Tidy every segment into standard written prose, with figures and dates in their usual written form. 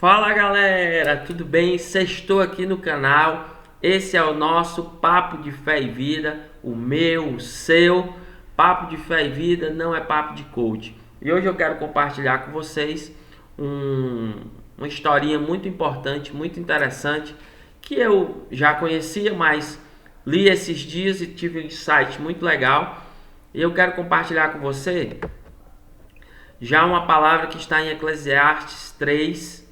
Fala galera, tudo bem? Sextou aqui no canal. Esse é o nosso Papo de Fé e Vida, o meu, o seu. Papo de Fé e Vida não é papo de coach. E hoje eu quero compartilhar com vocês uma historinha muito importante, muito interessante, que eu já conhecia, mas li esses dias e tive um insight muito legal. E eu quero compartilhar com você já uma palavra que está em Eclesiastes 3,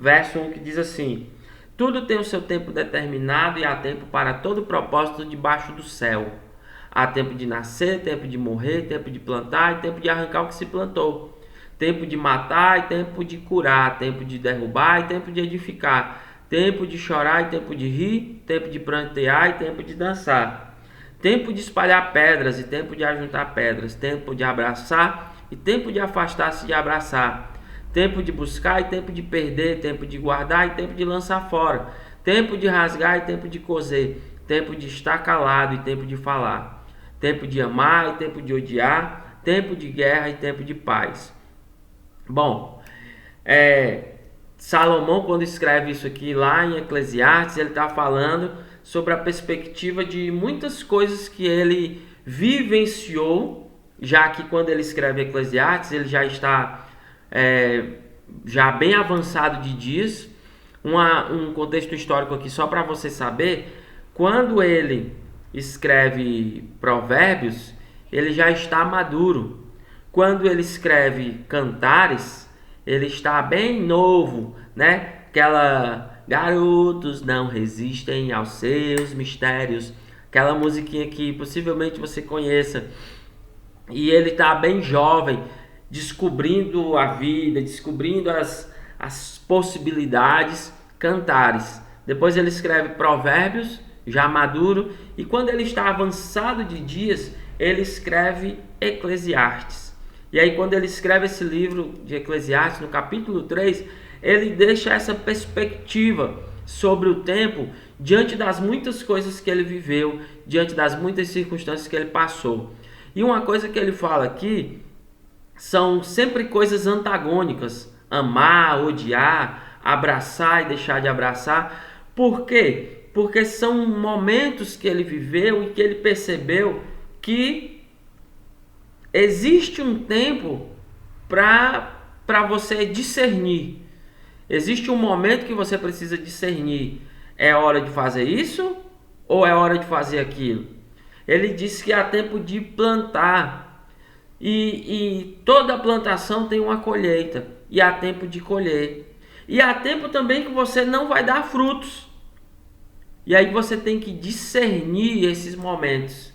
verso 1, que diz assim: tudo tem o seu tempo determinado e há tempo para todo propósito debaixo do céu. Há tempo de nascer, tempo de morrer, tempo de plantar e tempo de arrancar o que se plantou. Tempo de matar e tempo de curar, tempo de derrubar e tempo de edificar. Tempo de chorar e tempo de rir, tempo de prantear e tempo de dançar. Tempo de espalhar pedras e tempo de ajuntar pedras. Tempo de abraçar e tempo de afastar-se de abraçar. Tempo de buscar e tempo de perder, tempo de guardar e tempo de lançar fora, tempo de rasgar e tempo de coser, tempo de estar calado e tempo de falar, tempo de amar e tempo de odiar, tempo de guerra e tempo de paz. Bom, Salomão, quando escreve isso aqui lá em Eclesiastes, ele está falando sobre a perspectiva de muitas coisas que ele vivenciou, já que quando ele escreve Eclesiastes, ele já está já bem avançado de dias. Um contexto histórico aqui só para você saber: quando ele escreve Provérbios, ele já está maduro. Quando ele escreve Cantares, ele está bem novo, né? Aquela garotos não resistem aos seus mistérios, aquela musiquinha que possivelmente você conheça. E ele está bem jovem, descobrindo a vida, descobrindo as possibilidades. Cantares. Depois ele escreve Provérbios, já maduro, e quando ele está avançado de dias, ele escreve Eclesiastes. E aí quando ele escreve esse livro de Eclesiastes, no capítulo 3, ele deixa essa perspectiva sobre o tempo, diante das muitas coisas que ele viveu, diante das muitas circunstâncias que ele passou. E uma coisa que ele fala aqui são sempre coisas antagônicas: amar, odiar, abraçar e deixar de abraçar. Por quê? Porque são momentos que ele viveu e que ele percebeu que existe um tempo para você discernir. Existe um momento que você precisa discernir: é hora de fazer isso ou é hora de fazer aquilo? Ele disse que há tempo de plantar, e toda plantação tem uma colheita, e há tempo de colher, e há tempo também que você não vai dar frutos, e aí você tem que discernir esses momentos.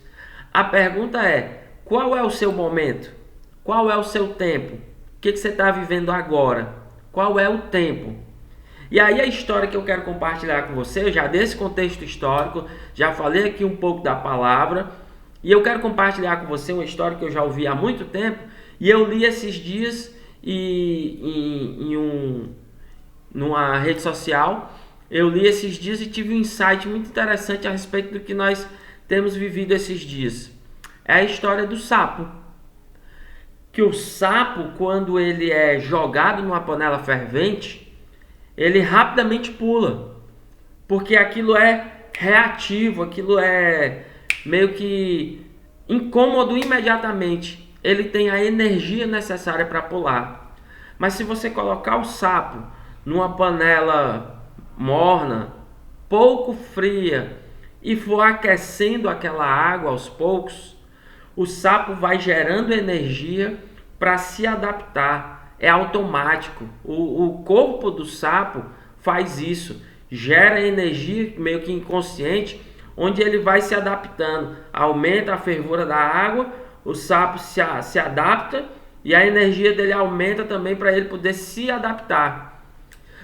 A pergunta é: qual é o seu momento? Qual é o seu tempo? O que você está vivendo agora? Qual é o tempo? E aí a história que eu quero compartilhar com você, eu já dei esse contexto histórico, já falei aqui um pouco da palavra, e eu quero compartilhar com você uma história que eu já ouvi há muito tempo, e eu li esses dias numa rede social. Eu li esses dias e tive um insight muito interessante a respeito do que nós temos vivido esses dias. É a história do sapo. Que o sapo, quando ele é jogado numa panela fervente, ele rapidamente pula, porque aquilo é reativo, aquilo é meio que incômodo imediatamente. Ele tem a energia necessária para pular. Mas se você colocar o sapo numa panela morna, pouco fria, e for aquecendo aquela água aos poucos, o sapo vai gerando energia para se adaptar. É automático. O corpo do sapo faz isso, gera energia meio que inconsciente, onde ele vai se adaptando. Aumenta a fervura da água, o sapo se adapta e a energia dele aumenta também para ele poder se adaptar.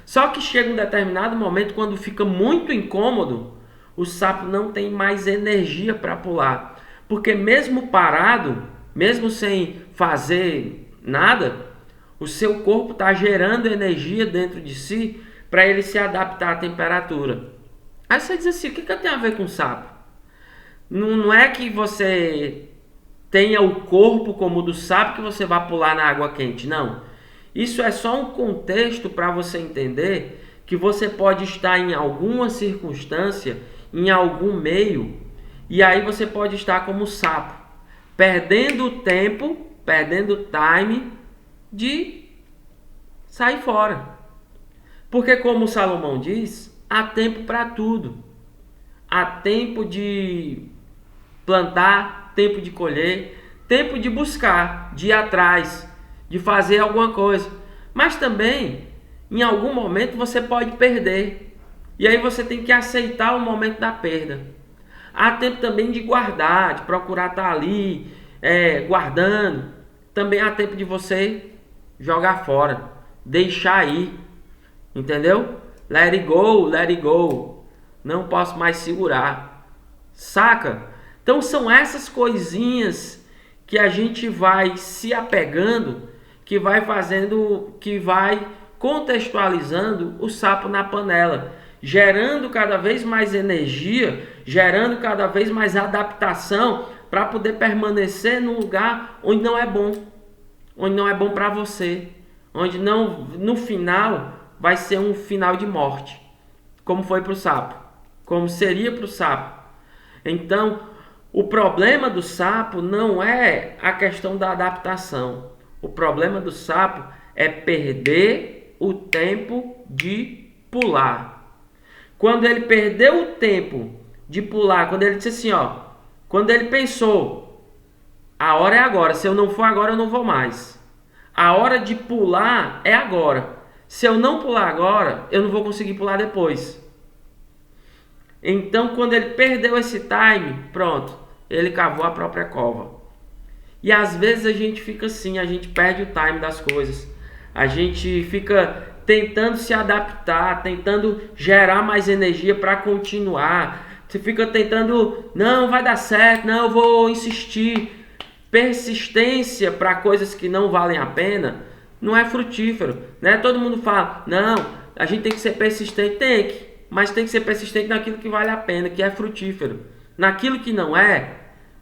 Só que chega um determinado momento, quando fica muito incômodo, o sapo não tem mais energia para pular, porque mesmo parado, mesmo sem fazer nada, o seu corpo está gerando energia dentro de si para ele se adaptar à temperatura. Aí você diz assim: o que tem a ver com sapo? Não é que você tenha o corpo como o do sapo que você vai pular na água quente, não. Isso é só um contexto para você entender que você pode estar em alguma circunstância, em algum meio, e aí você pode estar como sapo, perdendo o tempo, perdendo o time de sair fora. Porque como Salomão diz, há tempo para tudo. Há tempo de plantar, tempo de colher, tempo de buscar, de ir atrás, de fazer alguma coisa. Mas também, em algum momento, você pode perder. E aí você tem que aceitar o momento da perda. Há tempo também de guardar, de procurar estar ali, guardando. Também há tempo de você jogar fora, deixar ir. Entendeu? Let it go, let it go. Não posso mais segurar. Saca? Então são essas coisinhas que a gente vai se apegando, que vai fazendo, que vai contextualizando o sapo na panela, gerando cada vez mais energia, gerando cada vez mais adaptação para poder permanecer num lugar onde não é bom para você, onde não, no final vai ser um final de morte, como foi para o sapo, como seria para o sapo. Então, o problema do sapo não é a questão da adaptação. O problema do sapo é perder o tempo de pular. Quando ele perdeu o tempo de pular, quando ele disse assim, quando ele pensou, a hora é agora, se eu não for agora eu não vou mais. A hora de pular é agora. Se eu não pular agora, eu não vou conseguir pular depois. Então, quando ele perdeu esse time, pronto, ele cavou a própria cova. E às vezes a gente fica assim, a gente perde o time das coisas. A gente fica tentando se adaptar, tentando gerar mais energia para continuar. Você fica tentando, não vai dar certo, não, eu vou insistir. Persistência para coisas que não valem a pena não é frutífero, né? Todo mundo fala, não, a gente tem que ser persistente, mas tem que ser persistente naquilo que vale a pena, que é frutífero. Naquilo que não é,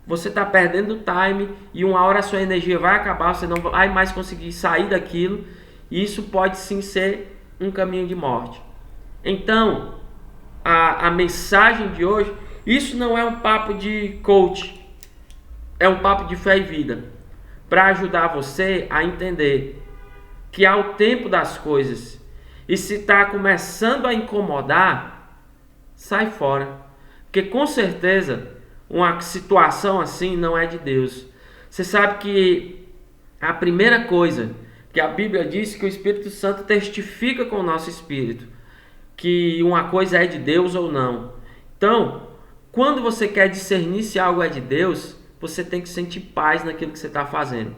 você está perdendo o time e uma hora a sua energia vai acabar, você não vai mais conseguir sair daquilo, e isso pode sim ser um caminho de morte. Então, a mensagem de hoje, isso não é um papo de coach, é um papo de fé e vida, para ajudar você a entender que há o tempo das coisas. E se está começando a incomodar, sai fora. Porque com certeza uma situação assim não é de Deus. Você sabe que a primeira coisa que a Bíblia diz que o Espírito Santo testifica com o nosso espírito que uma coisa é de Deus ou não. Então, quando você quer discernir se algo é de Deus, você tem que sentir paz naquilo que você está fazendo.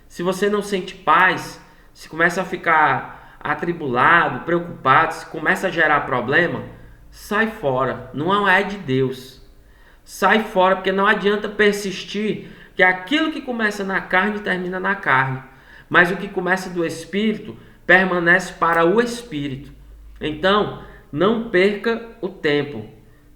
Se você não sente paz, se começa a ficar atribulado, preocupado, se começa a gerar problema, sai fora. Não é de Deus. Sai fora, porque não adianta persistir, que aquilo que começa na carne termina na carne. Mas o que começa do Espírito permanece para o Espírito. Então, não perca o tempo.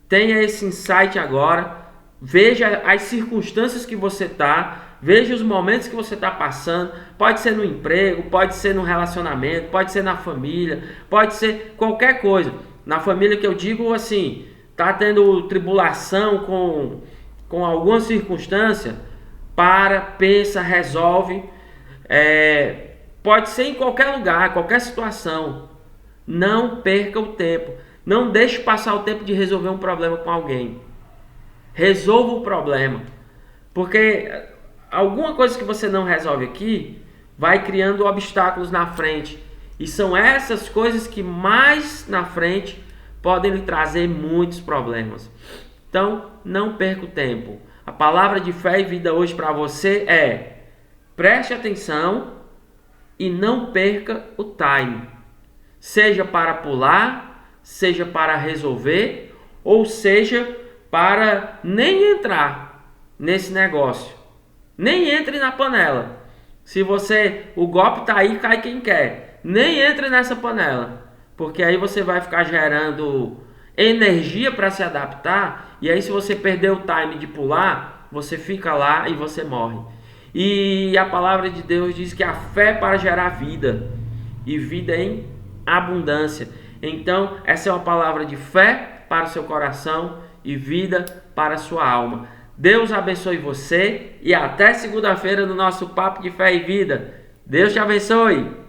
Tenha esse insight agora. Veja as circunstâncias que você está. Veja os momentos que você está passando. Pode ser no emprego, pode ser no relacionamento, pode ser na família, pode ser qualquer coisa. Na família que eu digo assim, está tendo tribulação com alguma circunstância, pensa, resolve. Pode ser em qualquer lugar, qualquer situação. Não perca o tempo. Não deixe passar o tempo de resolver um problema com alguém. Resolva o problema. Porque alguma coisa que você não resolve aqui vai criando obstáculos na frente. E são essas coisas que mais na frente podem lhe trazer muitos problemas. Então, não perca o tempo. A palavra de fé e vida hoje para você é: preste atenção e não perca o time. Seja para pular, seja para resolver, ou seja para nem entrar nesse negócio. Nem entre na panela. Se o golpe tá aí, cai quem quer. Nem entre nessa panela, porque aí você vai ficar gerando energia para se adaptar, e aí se você perder o time de pular, você fica lá e você morre. E a palavra de Deus diz que a fé é para gerar vida e vida em abundância. Então, essa é uma palavra de fé para o seu coração e vida para a sua alma. Deus abençoe você e até segunda-feira no nosso Papo de Fé e Vida. Deus te abençoe!